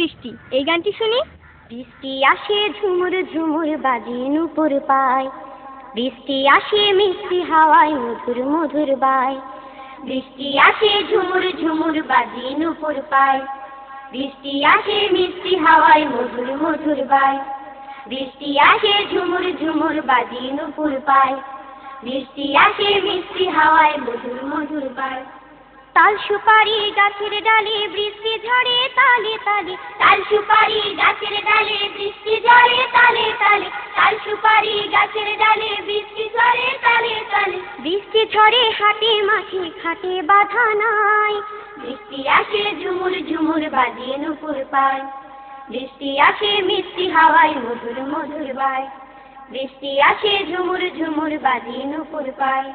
সৃষ্টি। এই গানটি শুনি। বৃষ্টি আসে ঝুমুর ঝুমুর বাজে নূপুর পায়, বৃষ্টি আসে মিষ্টি হাওয়ায় মধুর মধুর বায়। বৃষ্টি আসে ঝুমুর ঝুমুর বাজে নূপুর পায়, বৃষ্টি আসে মিষ্টি হাওয়ায় মধুর মধুর বায়। বৃষ্টি আসে ঝুমুর ঝুমুর বাজে নূপুর পায়, বৃষ্টি আসে মিষ্টি হাওয়ায় মধুর মধুর বায়। তাল সুপারি গাছের ডালে বৃষ্টি ঝরে তালে তালে, তাল সুপারি গাছের ডালে বৃষ্টি ঝরে তালে তালে, তাল সুপারি গাছের ডালে বৃষ্টি ঝরে তালে তালে। বৃষ্টি ঝরে হাটে মাঠে ঘাটে বাধা নাই, বৃষ্টি আসে ঝুমুর ঝুমুর বাজে নূপুর পায়, বৃষ্টি আসে মিষ্টি হাওয়ায় মধুর মধুর বায়। বৃষ্টি আসে ঝুমুর ঝুমুর বাজে নূপুর পায়,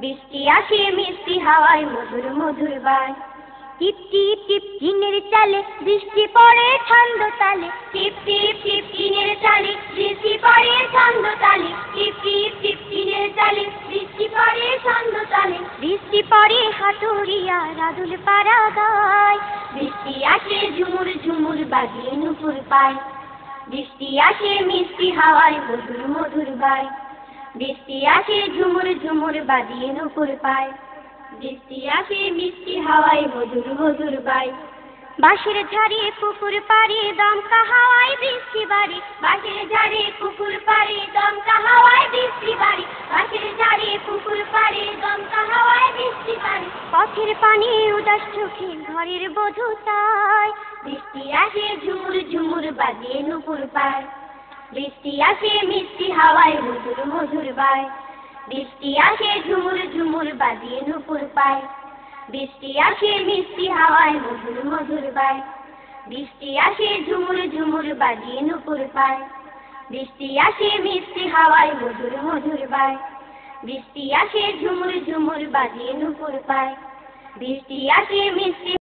বৃষ্টি আসে মিষ্টি হাওয়ায় মধুর মধুর বায়। টিপ টিপ টিপ টিনের চালে বৃষ্টি পড়ে ছন্দ তালে, টিপ টিপ টিপ টিনের চালে বৃষ্টি পড়ে ছন্দ তালে, টিপ টিপ টিপ টিনের চালে বৃষ্টি পড়ে ছন্দ তালে। বৃষ্টি পড়ে হাতুড়িয়া রাদুল পাড়া গায়, বৃষ্টি আসে ঝুমুর ঝুমুর বাজে নূপুর পায়, বৃষ্টি আসে মিষ্টি হাওয়ায় মধুর মধুর বায়। বৃষ্টি আসে ঝুমুর ঝুমুর বাজে নূপুর পায়, বৃষ্টি আসে মিষ্টি হাওয়ায় মধুর মধুর বায়। বাঁশের ঝাড়ে পুকুর পাড়ে দমকা হাওয়ায় বৃষ্টি বাড়ে, বাঁশের ঝাড়ে পুকুর পাড়ে দমকা হাওয়ায় বৃষ্টি বাড়ে, বাঁশের ঝাড়ে পুকুর পাড়ে দমকা হাওয়ায় বৃষ্টি বাড়ে। পথের পানি উদাস চোখে ঘরের বধূ চায়, বৃষ্টি আসে ঝুমুর ঝুমুর বাজে নূপুর পায়, বৃষ্টি আসে মিষ্টি হাওয়ায় মধুর মধুর বায়। বৃষ্টি আসে ঝুমুর ঝুমুর বাজে নূপুর পায়, বৃষ্টি আসে মিষ্টি হাওয়ায় মধুর মধুর বায়। বৃষ্টি আসে ঝুমুর ঝুমুর বাজে নূপুর পায়, বৃষ্টি আসে মিষ্টি হাওয়ায় মধুর মধুর বায়। বৃষ্টি আসে ঝুমুর ঝুমুর বাজে নূপুর পায়, বৃষ্টি আসে মিষ্টি